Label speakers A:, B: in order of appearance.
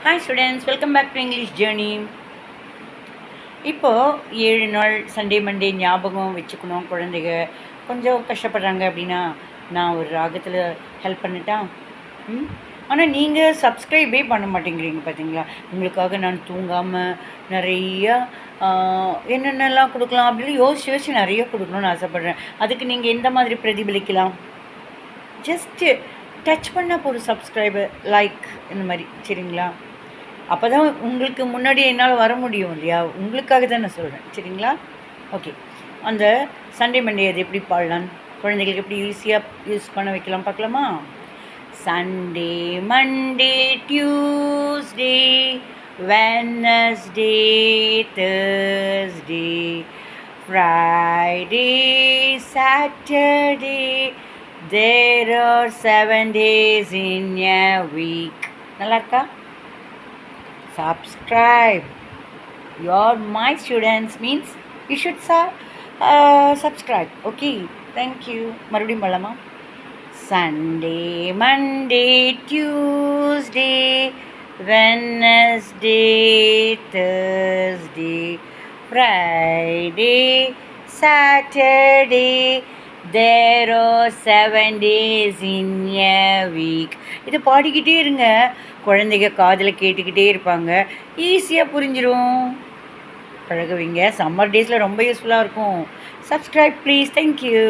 A: Hi students, welcome back to English journey. இப்போது 7 நாள் Sunday Monday ஞாபகம் வச்சுக்கணும். குழந்தைங்க கொஞ்சம் கஷ்டப்படுறாங்க அப்படின்னா நான் ஒரு ராகத்தில் ஹெல்ப் பண்ணிட்டா. ஆனால் நீங்கள் சப்ஸ்கிரைபே பண்ண மாட்டேங்கிறீங்க பார்த்தீங்களா? உங்களுக்காக நான் தூங்காமல் நிறையா என்னென்னலாம் கொடுக்கலாம் அப்படின்னு யோசிச்சு நிறைய கொடுக்கணும்னு ஆசைப்பட்றேன். அதுக்கு நீங்கள் எந்த மாதிரி பிரதிபலிக்கலாம்? ஜஸ்ட்டு டச் பண்ணால் போதும், சப்ஸ்கிரைபர், லைக், இந்த மாதிரி. சரிங்களா? அப்போ தான் உங்களுக்கு முன்னாடி என்னால் வர முடியும் இல்லையா? உங்களுக்காக தான் நான் சொல்கிறேன். சரிங்களா? ஓகே. அந்த சண்டே மண்டே அது எப்படி பாடலாம், குழந்தைகளுக்கு எப்படி ஈஸியாக யூஸ் பண்ண வைக்கலாம் பார்க்கலாமா? Sunday Monday Tuesday Wednesday Thursday Friday Saturday there are 7 days in a week. நல்லா இருக்கா? Subscribe. You're my students, means you should subscribe. Okay, thank you. மறுபடியும் பண்ணலாமா? Sunday, Monday, Tuesday, Wednesday, Thursday, Friday, Saturday, there are 7 days in a week. இது பாடிக்கிட்டே இருங்க, குழந்தைங்க காதில் கேட்டுக்கிட்டே இருப்பாங்க, ஈஸியாக புரிஞ்சிடும். பழகுவீங்க. சம்மர் டேஸில் ரொம்ப யூஸ்ஃபுல்லாக இருக்கும். Subscribe please. தேங்க்யூ.